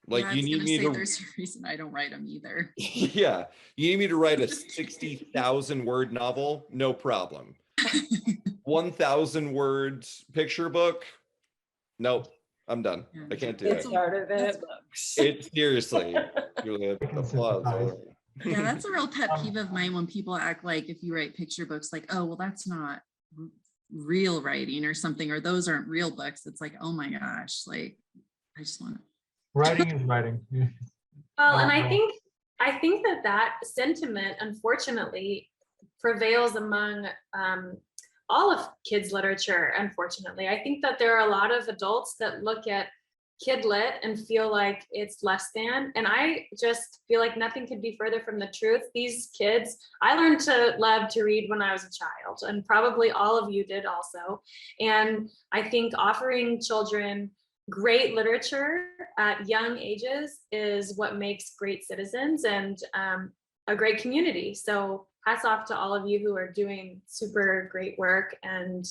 Like, Yeah, I you was need gonna me say to there's a reason I don't write them either. yeah, you need me to write a 60,000 word novel, no problem. 1,000 words picture book, nope, I'm done. I can't do It's it. harder than That's- it looks. It seriously, Julia, I can applause. sympathize. Yeah, that's a real pet Um, peeve of mine when people act like if you write picture books, like, oh, well, that's not real writing or something, or those aren't real books. It's like, oh my gosh, like, I just want to. Writing is writing. Well, and No. I think that sentiment, unfortunately, prevails among all of kids literature, unfortunately. I think that there are a lot of adults that look at kid lit and feel like it's less than, and I just feel like nothing could be further from the truth. These kids, I learned to love to read when I was a child, and probably all of you did also. And I think offering children great literature at young ages is what makes great citizens and a great community. So hats off to all of you who are doing super great work and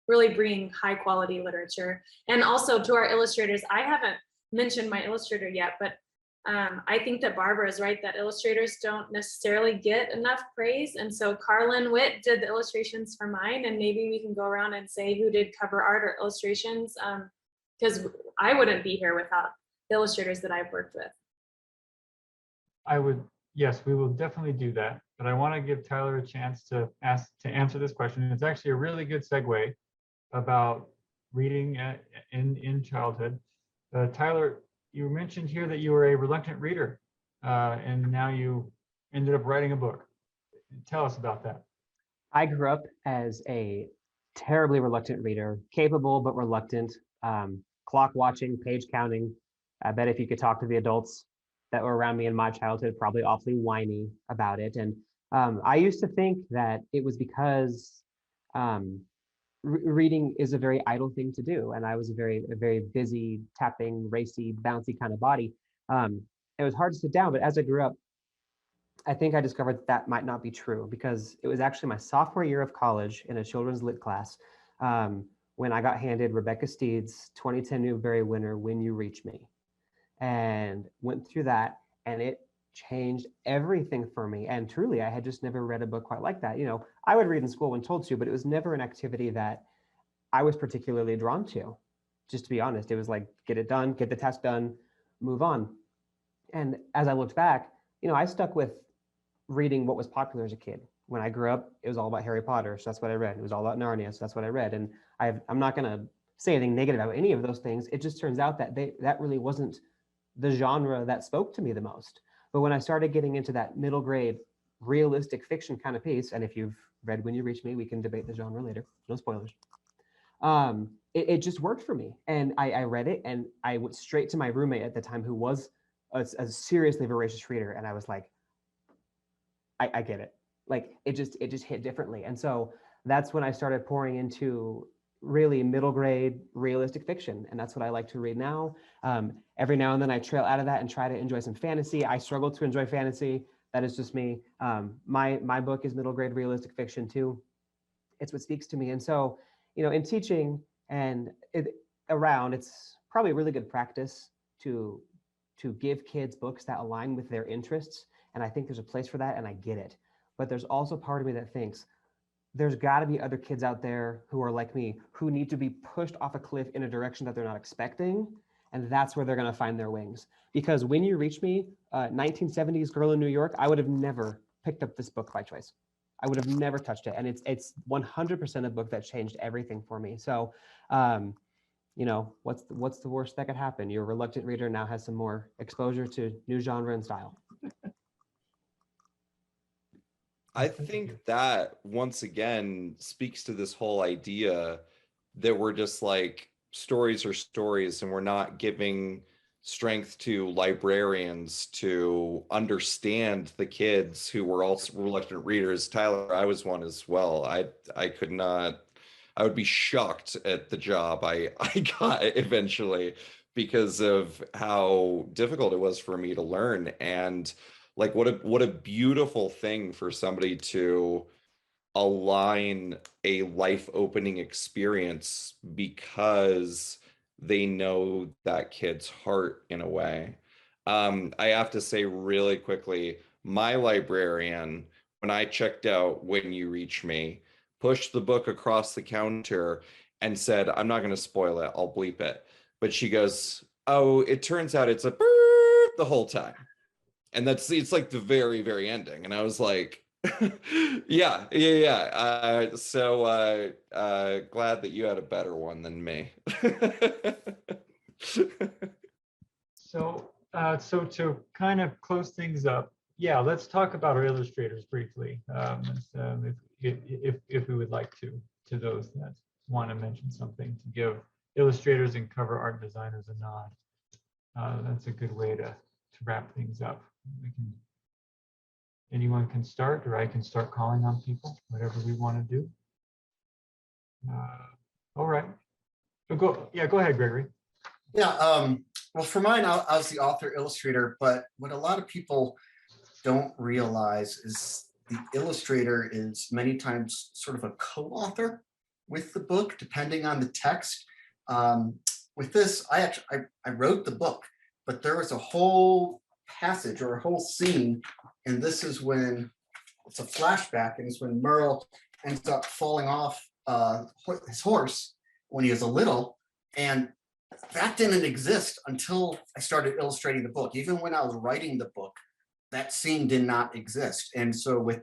really bringing high quality literature. And also to our illustrators, I haven't mentioned my illustrator yet, but I think that Barbara is right that illustrators don't necessarily get enough praise. And so Carlin Witt did the illustrations for mine, and maybe we can go around and say who did cover art or illustrations, because I wouldn't be here without the illustrators that I've worked with. Yes, we will definitely do that. But I want to give Tyler a chance to answer this question. It's actually a really good segue about reading in childhood. Tyler, you mentioned here that you were a reluctant reader, and now you ended up writing a book. Tell us about that. I grew up as a terribly reluctant reader, capable but reluctant, clock watching, page counting. I bet if you could talk to the adults that were around me in my childhood, probably awfully whiny about it. And I used to think that it was because reading is a very idle thing to do, and I was a very busy, tapping, racy, bouncy kind of body. It was hard to sit down, but as I grew up, I think I discovered that might not be true, because it was actually my sophomore year of college in a children's lit class when I got handed Rebecca Steed's 2010 Newbery winner, When You Reach Me, and went through that, and it changed everything for me. And truly, I had just never read a book quite like that. You know, I would read in school when told to, but it was never an activity that I was particularly drawn to. Just to be honest, it was like, get it done, get the task done, move on. And as I looked back, you know, I stuck with reading what was popular as a kid. When I grew up, it was all about Harry Potter, so that's what I read. It was all about Narnia, so that's what I read. And I'm not going to say anything negative about any of those things. It just turns out that that really wasn't the genre that spoke to me the most. But when I started getting into that middle grade realistic fiction kind of piece, and if you've read When You Reach Me, we can debate the genre later, no spoilers. It just worked for me. And I read it, and I went straight to my roommate at the time, who was a seriously voracious reader. And I was like, I get it. Like, it just hit differently. And so that's when I started pouring into really middle grade realistic fiction. And that's what I like to read now. Every now and then I trail out of that and try to enjoy some fantasy. I struggle to enjoy fantasy. That is just me. My book is middle grade realistic fiction too. It's what speaks to me. And so, you know, in teaching and it's probably really good practice to give kids books that align with their interests. And I think there's a place for that, and I get it. But there's also part of me that thinks there's got to be other kids out there who are like me, who need to be pushed off a cliff in a direction that they're not expecting. And that's where they're going to find their wings. Because When You Reach Me, 1970s girl in New York, I would have never picked up this book by choice. I would have never touched it. And it's 100% a book that changed everything for me. So, you know, what's the worst that could happen? Your reluctant reader now has some more exposure to new genre and style. I think that once again speaks to this whole idea that we're just like, stories are stories, and we're not giving strength to librarians to understand the kids who were also reluctant readers. Tyler, I was one as well. I could not, I would be shocked at the job I got eventually because of how difficult it was for me to learn. And like, what a beautiful thing for somebody to align a life opening experience because they know that kid's heart in a way. I have to say really quickly, my librarian, when I checked out When You Reach Me, pushed the book across the counter and said, I'm not going to spoil it, I'll bleep it. But she goes, oh, it turns out it's a burp the whole time. And it's like the very, very ending. And I was like, yeah. So glad that you had a better one than me. So to kind of close things up, yeah, let's talk about our illustrators briefly, if we would like to those that want to mention something, to give illustrators and cover art designers a nod. That's a good way to wrap things up. Anyone can start, or I can start calling on people, whatever we want to do. All right. So go ahead, Gregory. Yeah, well, for mine, I was the author illustrator, but what a lot of people don't realize is the illustrator is many times sort of a co-author with the book, depending on the text. With this, I wrote the book, but there was a whole passage or a whole scene, and this is when it's a flashback, and it's when Merle ends up falling off his horse when he was a little, and that didn't exist until I started illustrating the book. Even when I was writing the book, that scene did not exist. And so with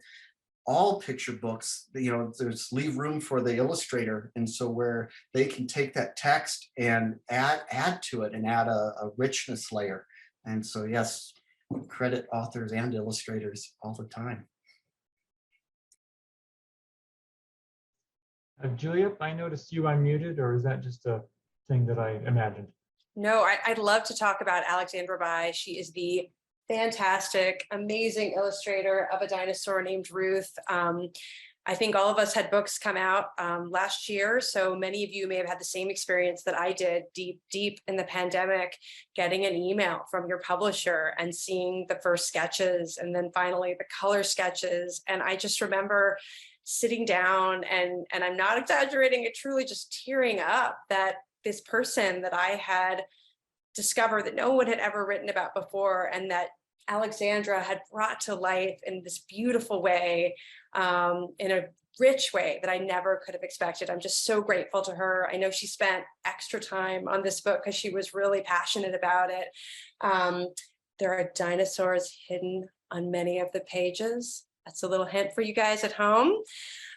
all picture books, there's leave room for the illustrator. And so where they can take that text and add to it and add a richness layer. And so, yes, credit authors and illustrators all the time. Julia, I noticed you unmuted, or is that just a thing that I imagined? No, I'd love to talk about Alexandra Bai. She is the fantastic, amazing illustrator of A Dinosaur Named Ruth. I think all of us had books come out last year, so many of you may have had the same experience that I did deep in the pandemic, getting an email from your publisher and seeing the first sketches, and then finally the color sketches. And I just remember sitting down and I'm not exaggerating, it truly just tearing up that this person that I had discovered that no one had ever written about before, and that Alexandra had brought to life in this beautiful way, in a rich way that I never could have expected. I'm just so grateful to her. I know she spent extra time on this book because she was really passionate about it. There are dinosaurs hidden on many of the pages. That's a little hint for you guys at home.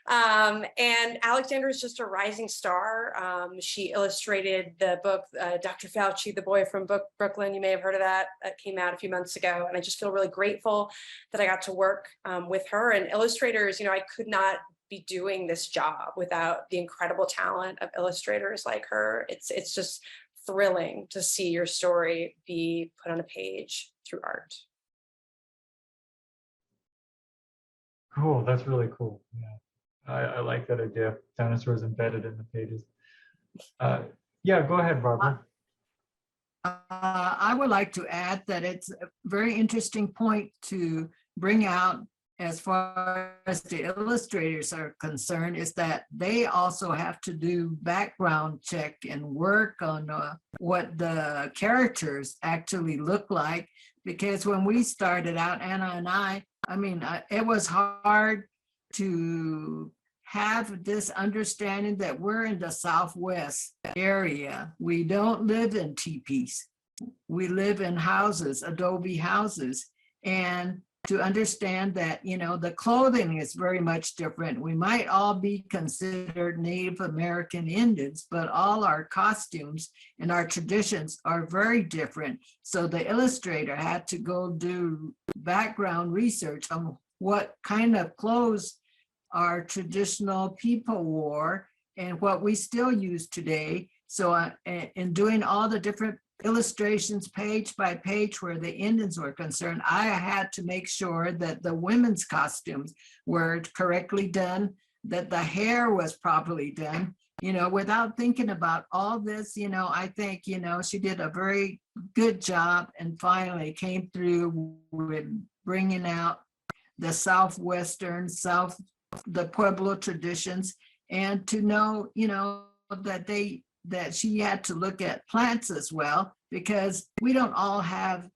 And Alexandra is just a rising star. She illustrated the book, Dr. Fauci, the Boy from Brooklyn. You may have heard of that. That came out a few months ago. And I just feel really grateful that I got to work with her. And illustrators, I could not be doing this job without the incredible talent of illustrators like her. It's just thrilling to see your story be put on a page through art. Cool, that's really cool. Yeah. I like that idea. Dinosaurs embedded in the pages. Yeah, go ahead, Barbara. I would like to add that it's a very interesting point to bring out as far as the illustrators are concerned, is that they also have to do background check and work on what the characters actually look like. Because when we started out, Anna and I mean, it was hard to have this understanding that we're in the Southwest area. We don't live in teepees. We live in houses, adobe houses. And to understand that, the clothing is very much different. We might all be considered Native American Indians, but all our costumes and our traditions are very different. So the illustrator had to go do background research on what kind of clothes our traditional people wore and what we still use today. So in doing all the different illustrations page by page where the Indians were concerned, I had to make sure that the women's costumes were correctly done, that the hair was properly done, without thinking about all this. I think, she did a very good job and finally came through with bringing out the Southwestern, the Pueblo traditions, and to know, that she had to look at plants as well, because we don't all have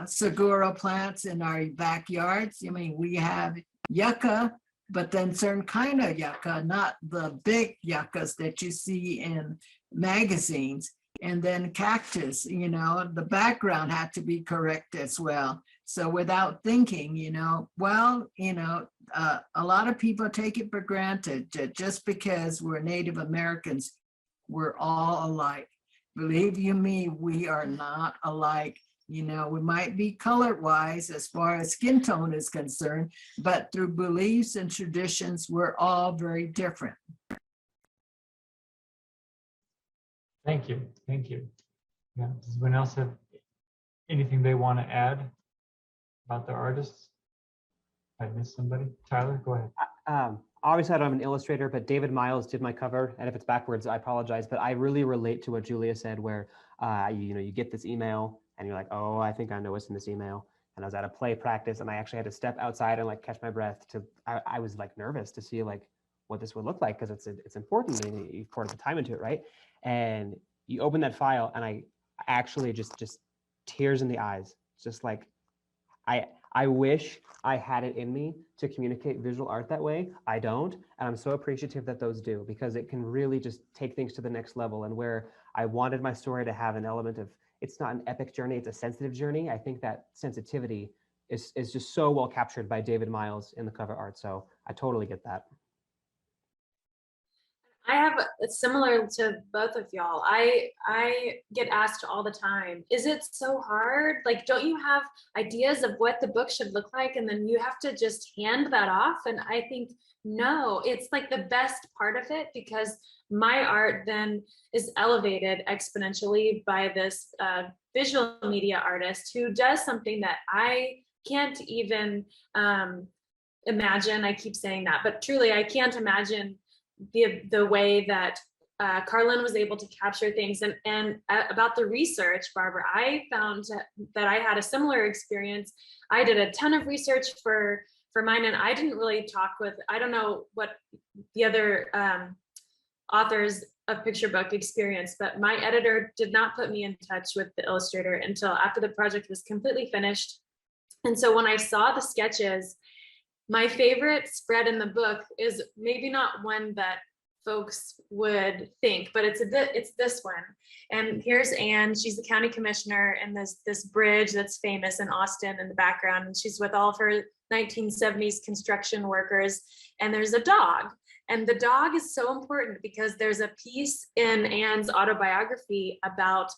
saguaro plants in our backyards. I mean, we have yucca, but then certain kind of yucca, not the big yuccas that you see in magazines. And then cactus, the background had to be correct as well. So without thinking, a lot of people take it for granted that just because we're Native Americans, we're all alike. Believe you me, we are not alike. You know, we might be colored wise as far as skin tone is concerned, but through beliefs and traditions, we're all very different. Thank you. Thank you. Yeah. Does anyone else have anything they want to add about the artists? I missed somebody. Tyler, go ahead. Obviously, I don't have an illustrator, but David Miles did my cover, and if it's backwards, I apologize. But I really relate to what Julia said, where you get this email, and you're like, oh, I think I know what's in this email. And I was at a play practice, and I actually had to step outside and like catch my breath. I was like nervous to see like what this would look like, because it's important, and you poured the time into it, right? And you open that file, and I actually just tears in the eyes, just like I wish I had it in me to communicate visual art that way. I don't, and I'm so appreciative that those do, because it can really just take things to the next level. And where I wanted my story to have an element of, it's not an epic journey, it's a sensitive journey. I think that sensitivity is just so well captured by David Miles in the cover art. So I totally get that. I have similar to both of y'all. I get asked all the time, is it so hard? Like, don't you have ideas of what the book should look like? And then you have to just hand that off. And I think, no, it's like the best part of it, because my art then is elevated exponentially by this visual media artist who does something that I can't even imagine. I keep saying that, but truly I can't imagine the way that Carlin was able to capture things. And about the research, Barbara, I found that I had a similar experience. I did a ton of research for mine, and I didn't really talk with, I don't know what the other authors of picture book experience, but my editor did not put me in touch with the illustrator until after the project was completely finished. And so when I saw the sketches, my favorite spread in the book is maybe not one that folks would think, but it's this one. And here's Anne, she's the county commissioner, and this bridge that's famous in Austin in the background, and she's with all of her 1970s construction workers, and there's a dog. And the dog is so important because there's a piece in Anne's autobiography about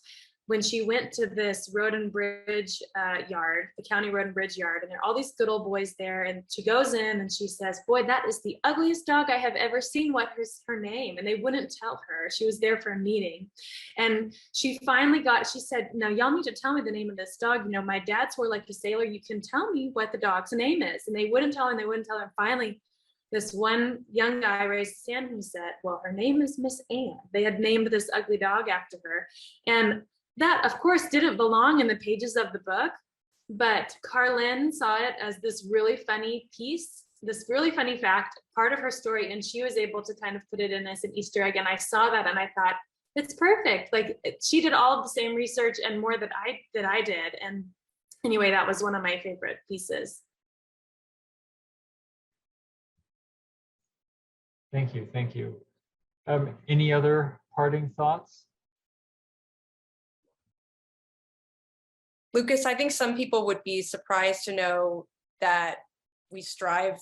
when she went to this road and bridge yard, the county road and bridge yard, and there are all these good old boys there, and she goes in and she says, boy, that is the ugliest dog I have ever seen. What is her name? And they wouldn't tell her. She was there for a meeting. And she finally she said, now y'all need to tell me the name of this dog. You know, my dad swore like a sailor, you can tell me what the dog's name is. And they wouldn't tell her, and they wouldn't tell her. Finally, this one young guy raised his hand and said, well, her name is Miss Anne. They had named this ugly dog after her. And that, of course, didn't belong in the pages of the book, but Carlin saw it as this really funny piece, this really funny fact, part of her story, and she was able to kind of put it in as an Easter egg. And I saw that and I thought, it's perfect. Like, she did all of the same research and more that I did. And anyway, that was one of my favorite pieces. Thank you. Thank you. Any other parting thoughts? Lucas, I think some people would be surprised to know that we strive,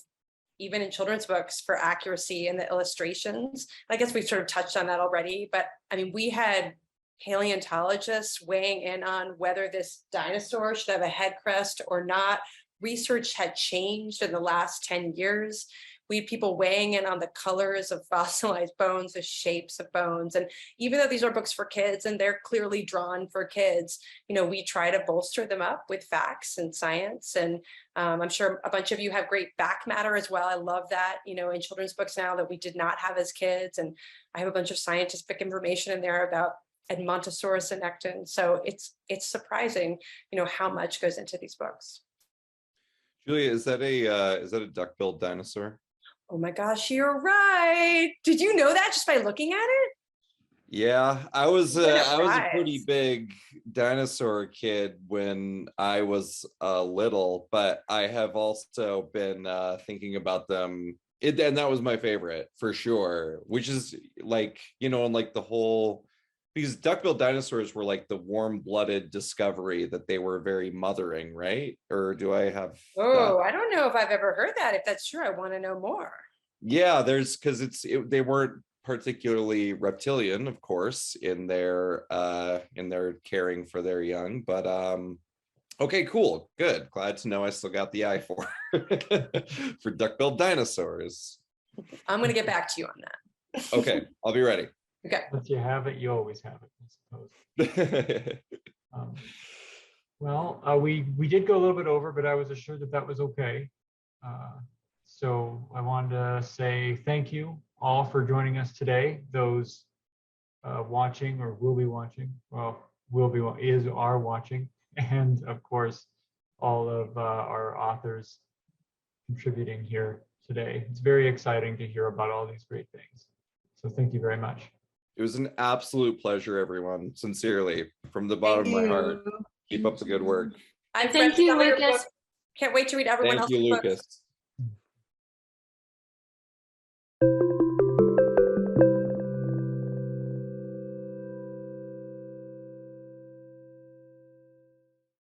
even in children's books, for accuracy in the illustrations. I guess we've sort of touched on that already, but I mean, we had paleontologists weighing in on whether this dinosaur should have a head crest or not. Research had changed in the last 10 years. We had people weighing in on the colors of fossilized bones, the shapes of bones. And even though these are books for kids and they're clearly drawn for kids, you know, we try to bolster them up with facts and science. And I'm sure a bunch of you have great back matter as well. I love that, you know, in children's books now that we did not have as kids. And I have a bunch of scientific information in there about Edmontosaurus annecten. So it's surprising, you know, how much goes into these books. Julia, is that a duck-billed dinosaur? Oh my gosh, you're right. Did you know that just by looking at it? Yeah, I was a pretty prize. big dinosaur kid when I was little, but I have also been thinking about them. And that was my favorite for sure, which is like, you know, and like the whole, because duck-billed dinosaurs were like the warm-blooded discovery that they were very mothering, right? Or do I have Oh, I don't know if I've ever heard that. If that's true, I want to know more. Yeah, because they weren't particularly reptilian, of course, in their caring for their young, but Okay, cool. Good. Glad to know I still got the eye for for duck-billed dinosaurs. I'm gonna get back to you on that. Okay, I'll be ready. Okay. Once you have it, you always have it, I suppose. Well, we did go a little bit over, but I was assured that that was okay. So I wanted to say thank you all for joining us today. Those watching or will be watching, well, are watching, and of course, all of our authors contributing here today. It's very exciting to hear about all these great things. So thank you very much. It was an absolute pleasure, everyone. Sincerely, from the bottom of my heart. Keep up the good work. I've Thank read you, some of your Lucas. books. Can't wait to read everyone Thank else's you, books. Lucas.